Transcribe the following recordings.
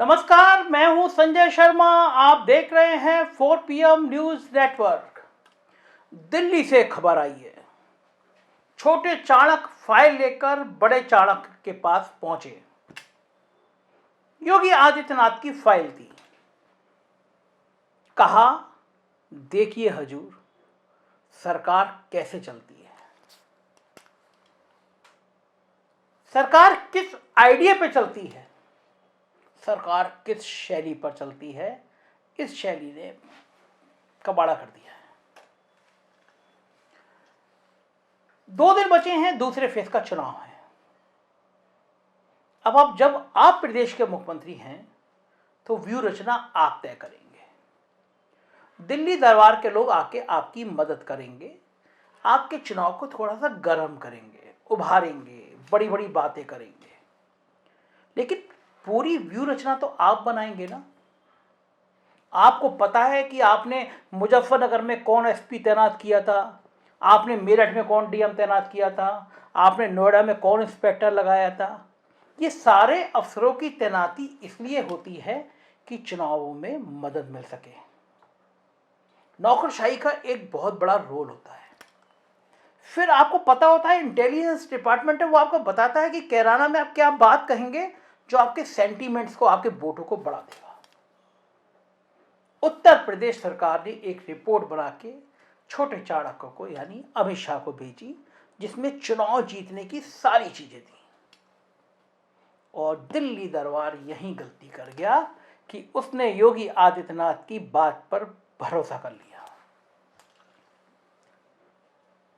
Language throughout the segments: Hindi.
नमस्कार, मैं हूं संजय शर्मा। आप देख रहे हैं 4 PM न्यूज नेटवर्क। दिल्ली से खबर आई है। छोटे चाणक्य फाइल लेकर बड़े चाणक्य के पास पहुंचे। योगी आदित्यनाथ की फाइल थी। कहा, देखिए हजूर, सरकार कैसे चलती है। सरकार किस आइडिया पे चलती है, सरकार किस शैली पर चलती है, इस शैली ने कबाड़ा कर दिया है। 2 दिन बचे हैं, दूसरे फेज का चुनाव है। अब जब आप प्रदेश के मुख्यमंत्री हैं तो व्यू रचना आप तय करेंगे। दिल्ली दरबार के लोग आके आपकी मदद करेंगे, आपके चुनाव को थोड़ा सा गर्म करेंगे, उभारेंगे, बड़ी बड़ी बातें करेंगे। लेकिन पूरी व्यू रचना तो आप बनाएंगे ना। आपको पता है कि आपने मुजफ्फरनगर में कौन एसपी तैनात किया था, आपने मेरठ में कौन डीएम तैनात किया था, आपने नोएडा में कौन इंस्पेक्टर लगाया था। ये सारे अफसरों की तैनाती इसलिए होती है कि चुनावों में मदद मिल सके। नौकरशाही का एक बहुत बड़ा रोल होता है। फिर आपको पता होता है, इंटेलिजेंस डिपार्टमेंट है, वो आपको बताता है कि कैराना में आप क्या बात कहेंगे जो आपके सेंटीमेंट्स को, आपके वोटों को बढ़ा देगा। उत्तर प्रदेश सरकार ने एक रिपोर्ट बना के छोटे चाणक्यों को यानी अमित शाह को भेजी, जिसमें चुनाव जीतने की सारी चीजें थी। और दिल्ली दरबार यही गलती कर गया कि उसने योगी आदित्यनाथ की बात पर भरोसा कर लिया।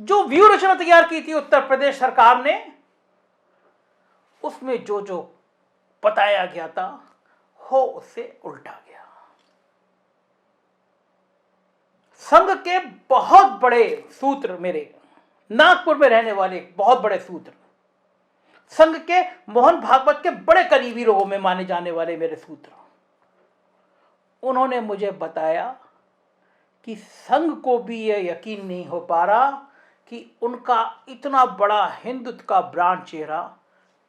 जो व्यू रचना तैयार की थी उत्तर प्रदेश सरकार ने, उसमें जो जो बताया गया था हो उससे उल्टा गया। संघ के बहुत बड़े सूत्र, मेरे नागपुर में रहने वाले बहुत बड़े सूत्र, संघ के मोहन भागवत के बड़े करीबी लोगों में माने जाने वाले मेरे सूत्र, उन्होंने मुझे बताया कि संघ को भी यह यकीन नहीं हो पा रहा कि उनका इतना बड़ा हिंदुत्व का ब्रांड चेहरा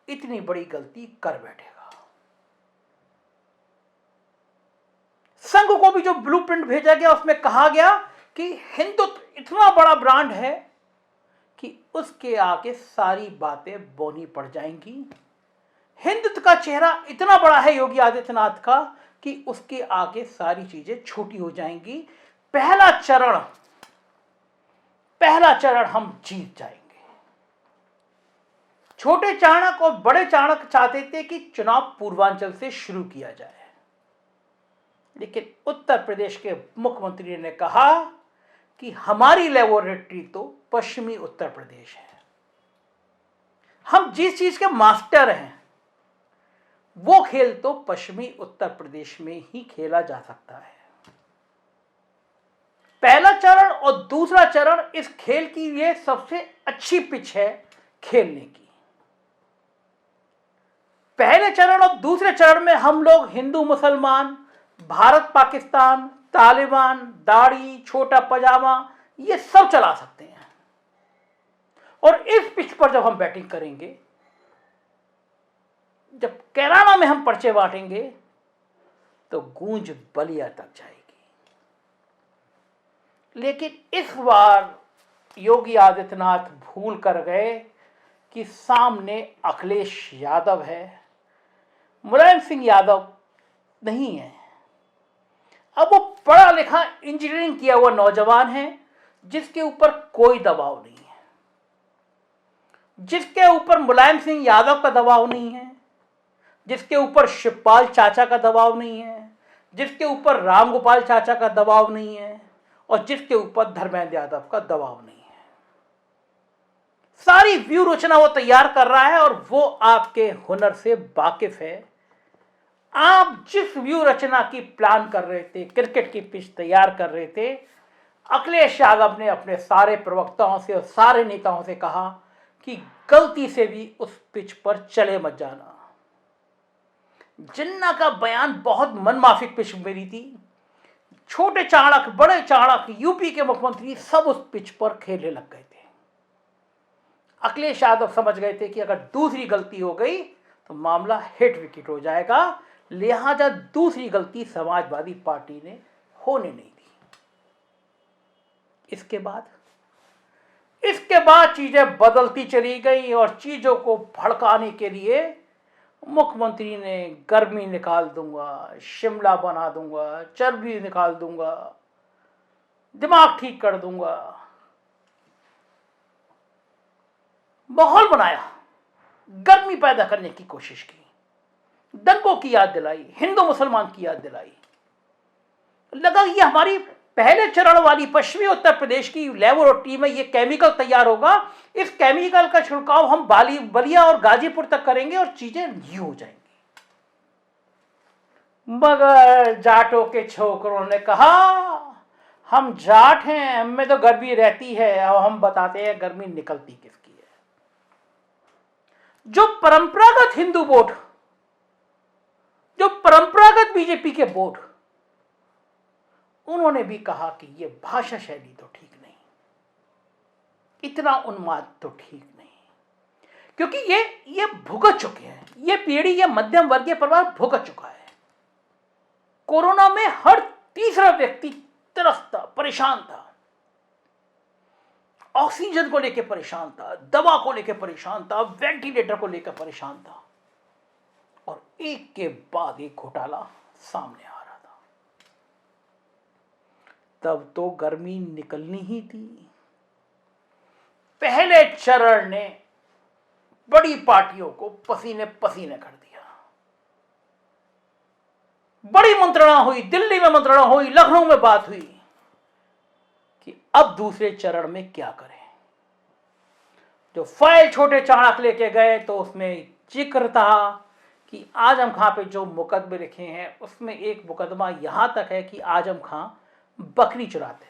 इतनी बड़ी गलती कर बैठेगा। संघ को भी जो ब्लूप्रिंट भेजा गया उसमें कहा गया कि हिंदुत्व इतना बड़ा ब्रांड है कि उसके आगे सारी बातें बौनी पड़ जाएंगी। हिंदुत्व का चेहरा इतना बड़ा है योगी आदित्यनाथ का कि उसके आगे सारी चीजें छोटी हो जाएंगी। पहला चरण हम जीत जाएंगे। छोटे चाणक्य और बड़े चाणक्य चाहते थे कि चुनाव पूर्वांचल से शुरू किया जाए, लेकिन उत्तर प्रदेश के मुख्यमंत्री ने कहा कि हमारी लेबोरेटरी तो पश्चिमी उत्तर प्रदेश है, हम जिस चीज के मास्टर हैं वो खेल तो पश्चिमी उत्तर प्रदेश में ही खेला जा सकता है। पहला चरण और दूसरा चरण इस खेल की ये सबसे अच्छी पिच है खेलने की। पहले चरण और दूसरे चरण में हम लोग हिंदू मुसलमान, भारत पाकिस्तान, तालिबान, दाढ़ी, छोटा पजामा, ये सब चला सकते हैं। और इस पिच पर जब हम बैटिंग करेंगे, जब कैराना में हम पर्चे बांटेंगे, तो गूंज बलिया तक जाएगी। लेकिन इस बार योगी आदित्यनाथ भूल कर गए कि सामने अखिलेश यादव है, मुलायम सिंह यादव नहीं है। अब वो पढ़ा लिखा इंजीनियरिंग किया हुआ नौजवान है जिसके ऊपर कोई दबाव नहीं है, जिसके ऊपर मुलायम सिंह यादव का दबाव नहीं है, जिसके ऊपर शिवपाल चाचा का दबाव नहीं है, जिसके ऊपर रामगोपाल चाचा का दबाव नहीं है, और जिसके ऊपर धर्मेंद्र यादव का दबाव नहीं है। सारी व्यू रचना वो तैयार कर रहा है और वो आपके हुनर से वाकिफ है। आप जिस व्यू रचना की प्लान कर रहे थे, क्रिकेट की पिच तैयार कर रहे थे, अखिलेश यादव ने अपने सारे प्रवक्ताओं से और सारे नेताओं से कहा कि गलती से भी उस पिच पर चले मत जाना। जिन्ना का बयान बहुत मनमाफिक पिच मेरी थी। छोटे चाणक्य, बड़े चाणक्य, यूपी के मुख्यमंत्री सब उस पिच पर खेलने लग गए थे। अखिलेश यादव समझ गए थे कि अगर दूसरी गलती हो गई तो मामला हिट विकेट हो जाएगा, लिहाजा दूसरी गलती समाजवादी पार्टी ने होने नहीं दी। इसके बाद चीजें बदलती चली गई और चीजों को भड़काने के लिए मुख्यमंत्री ने गर्मी निकाल दूंगा, शिमला बना दूंगा, चर्बी निकाल दूंगा, दिमाग ठीक कर दूंगा, माहौल बनाया, गर्मी पैदा करने की कोशिश की, दंगों की याद दिलाई, हिंदू मुसलमान की याद दिलाई। लगा ये हमारी पहले चरण वाली पश्चिमी उत्तर प्रदेश की लेबोरेटरी में ये केमिकल तैयार होगा, इस केमिकल का छिड़काव हम बलिया और गाजीपुर तक करेंगे और चीजें यूं हो जाएंगी। मगर जाटों के छोकरों ने कहा हम जाट हैं, हमें तो गर्मी रहती है, अब हम बताते हैं गर्मी निकलती किसकी है। जो परंपरागत हिंदू वोट, जो परंपरागत बीजेपी के वोट, उन्होंने भी कहा कि ये भाषा शैली तो ठीक नहीं, इतना उन्माद तो ठीक नहीं, क्योंकि ये भुगत चुके हैं, ये पीढ़ी, ये मध्यम वर्गीय परिवार भुगत चुका है। कोरोना में हर तीसरा व्यक्ति त्रस्त था, परेशान था, ऑक्सीजन को लेकर परेशान था, दवा को लेकर परेशान था, वेंटिलेटर को लेकर परेशान था, और एक के बाद एक घोटाला सामने आ रहा था। तब तो गर्मी निकलनी ही थी। पहले चरण ने बड़ी पार्टियों को पसीने पसीने कर दिया। बड़ी मंत्रणा हुई, दिल्ली में मंत्रणा हुई, लखनऊ में बात हुई कि अब दूसरे चरण में क्या करें। जो फाइल छोटे चाणक लेके गए तो उसमें जिक्र था कि आजम खां पे जो मुकदमे लिखे हैं उसमें एक मुकदमा यहां तक है कि आजम खां बकरी चुराते थे।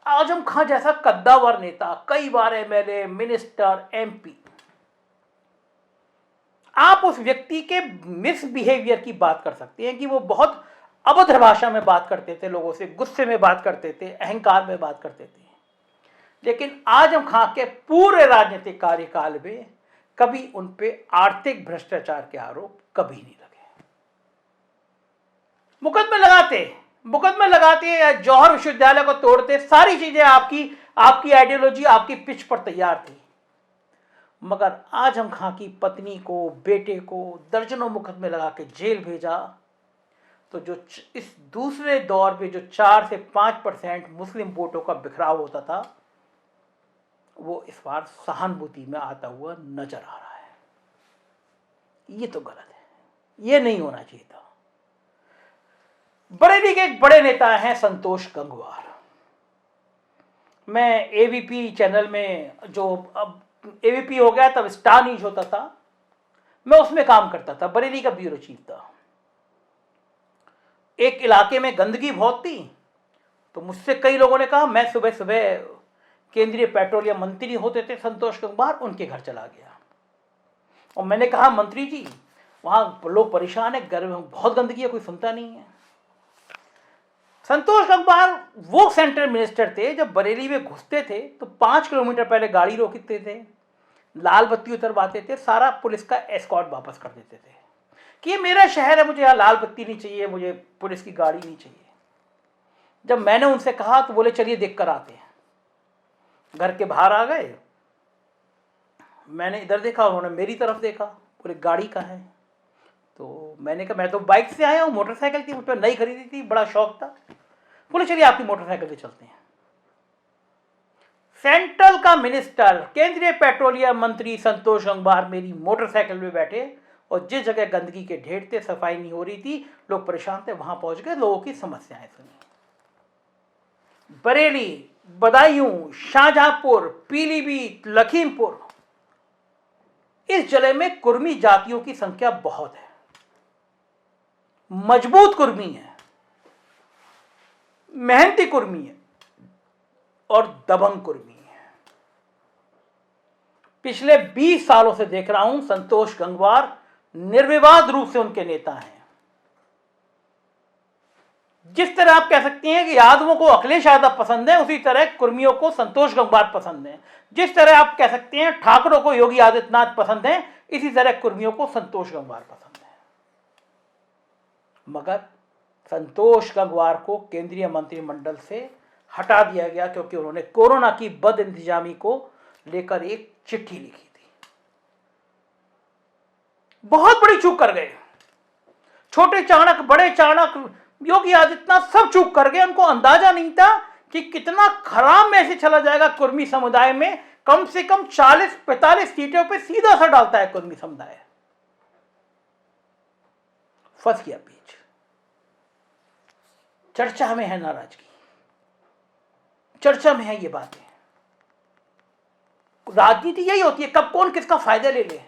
आजम खां जैसा कद्दावर नेता, कई बार एमएलए, मिनिस्टर, एमपी, आप उस व्यक्ति के मिसबिहेवियर की बात कर सकते हैं कि वो बहुत अभद्र भाषा में बात करते थे, लोगों से गुस्से में बात करते थे, अहंकार में बात करते थे, लेकिन आजम खां के पूरे राजनीतिक कार्यकाल में कभी उन पे आर्थिक भ्रष्टाचार के आरोप कभी नहीं लगे। मुकदमे लगाते या जौहर विश्वविद्यालय को तोड़ते, सारी चीजें आपकी आइडियोलॉजी आपकी पिच पर तैयार थी। मगर आजम खां की पत्नी को, बेटे को दर्जनों मुकदमे लगा के जेल भेजा, तो जो इस दूसरे दौर में जो 4 से 5% मुस्लिम वोटों का बिखराव होता था, वो इस बार सहानुभूति में आता हुआ नजर आ रहा है। ये तो गलत है, ये नहीं होना चाहिए था। बरेली के एक बड़े नेता हैं संतोष गंगवार। मैं एबीपी चैनल में, जो अब एबीपी हो गया तब स्टार न्यूज होता था, मैं उसमें काम करता था, बरेली का ब्यूरो चीफ था। एक इलाके में गंदगी बहुत थी, तो मुझसे कई लोगों ने कहा, मैं सुबह सुबह केंद्रीय पेट्रोलियम मंत्री होते थे संतोष गंगवार, उनके घर चला गया और मैंने कहा मंत्री जी वहां लोग परेशान है, गर्मी में बहुत गंदगी है, कोई सुनता नहीं है। संतोष गंगवार वो सेंट्रल मिनिस्टर थे, जब बरेली में घुसते थे तो 5 किलोमीटर पहले गाड़ी रोकते थे, लाल बत्ती उतरवाते थे, सारा पुलिस का एस्कॉर्ट वापस कर देते थे कि ये मेरा शहर है, मुझे यहाँ लाल बत्ती नहीं चाहिए, मुझे पुलिस की गाड़ी नहीं चाहिए। जब मैंने उनसे कहा तो बोले चलिए देख कर आते हैं। घर के बाहर आ गए, मैंने इधर देखा, उन्होंने मेरी तरफ देखा, बोले गाड़ी कहाँ है? तो मैंने कहा मैं तो बाइक से आया हूँ, मोटरसाइकिल थी मुझ पर, नई खरीदी थी, बड़ा शौक था। बोले चलिए आपकी मोटरसाइकिल पे चलते हैं। सेंट्रल का मिनिस्टर, केंद्रीय पेट्रोलियम मंत्री संतोष गंगवार मेरी मोटरसाइकिल में बैठे और जिस जगह गंदगी के ढेर थे, सफाई नहीं हो रही थी, लोग परेशान थे, वहां पहुंच गए, लोगों की समस्याएं सुनी। बरेली, बदायूं, शाहजहांपुर, पीलीभीत, लखीमपुर, इस जिले में कुर्मी जातियों की संख्या बहुत है, मजबूत कुर्मी है, मेहनती कुर्मी है और दबंग कुर्मी है। पिछले 20 सालों से देख रहा हूं संतोष गंगवार निर्विवाद रूप से उनके नेता हैं। जिस तरह आप कह सकते हैं कि यादवों को अखिलेश यादव पसंद है, उसी तरह कुर्मियों को संतोष गंगवार पसंद है। जिस तरह आप कह सकते हैं ठाकुरों को योगी आदित्यनाथ पसंद है, इसी तरह कुर्मियों को संतोष गंगवार पसंद है। मगर संतोष गंगवार को केंद्रीय मंत्रिमंडल से हटा दिया गया क्योंकि उन्होंने कोरोना की बद इंतजामी को लेकर एक चिट्ठी लिखी थी। बहुत बड़ी चूक कर गए। छोटे चाणक्य, बड़े चाणक्य, योगी आदित्यनाथ सब चूक कर गए। उनको अंदाजा नहीं था कि कितना खराब मैसेज चला जाएगा कुर्मी समुदाय में। कम से कम 40-45 सीटों पे सीधा असर डालता है कुर्मी समुदाय। फंस गया बीच। चर्चा में है नाराजगी, चर्चा में है ये बातें। राजनीति यही होती है, कब कौन किसका फायदा ले ले,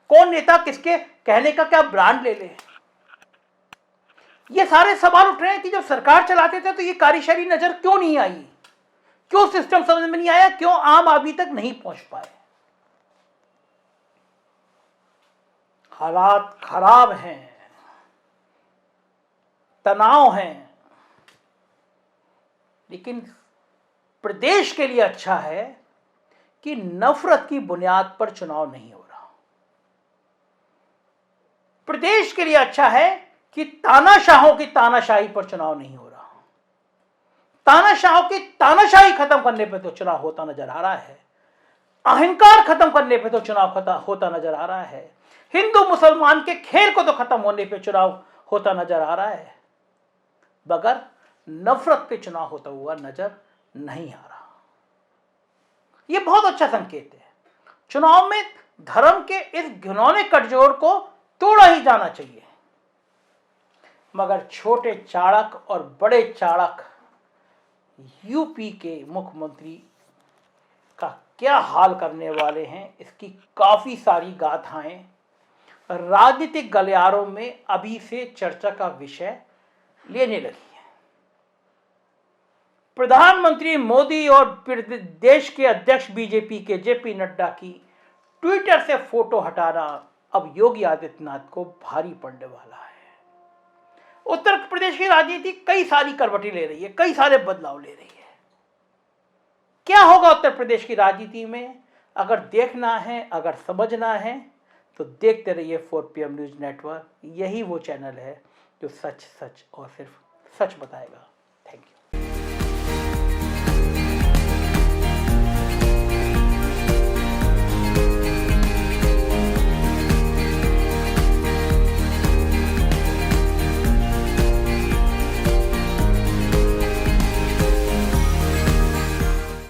कौन नेता किसके कहने का क्या ब्रांड ले ले। ये सारे सवाल उठ रहे हैं कि जब सरकार चलाते थे तो ये कार्यशैली नजर क्यों नहीं आई, क्यों सिस्टम समझ में नहीं आया, क्यों आम आदमी तक नहीं पहुंच पाए। हालात खराब हैं, तनाव हैं, लेकिन प्रदेश के लिए अच्छा है कि नफरत की बुनियाद पर चुनाव नहीं हो रहा। प्रदेश के लिए अच्छा है कि तानाशाहों की तानाशाही पर चुनाव नहीं हो रहा। तानाशाहों की तानाशाही खत्म करने पे तो चुनाव होता नजर आ रहा है। अहंकार खत्म करने पे तो चुनाव होता नजर आ रहा है। हिंदू मुसलमान के खेल को तो खत्म होने पे चुनाव होता नजर आ रहा है, मगर नफरत पे चुनाव होता हुआ नजर नहीं आ रहा। यह बहुत अच्छा संकेत है। चुनाव में धर्म के इस घिनौने कटजोड़ को तोड़ा ही जाना चाहिए, मगर छोटे चाणक और बड़े चाणक यूपी के मुख्यमंत्री का क्या हाल करने वाले हैं, इसकी काफी सारी गाथाएं राजनीतिक गलियारों में अभी से चर्चा का विषय लेने लगी है। प्रधानमंत्री मोदी और देश के अध्यक्ष बीजेपी के जेपी नड्डा की ट्विटर से फोटो हटाना अब योगी आदित्यनाथ को भारी पड़ने वाला है। उत्तर प्रदेश की राजनीति कई सारी करवटें ले रही है, कई सारे बदलाव ले रही है। क्या होगा उत्तर प्रदेश की राजनीति में, अगर देखना है, अगर समझना है तो देखते रहिए 4PM न्यूज नेटवर्क। यही वो चैनल है जो सच सच और सिर्फ सच बताएगा।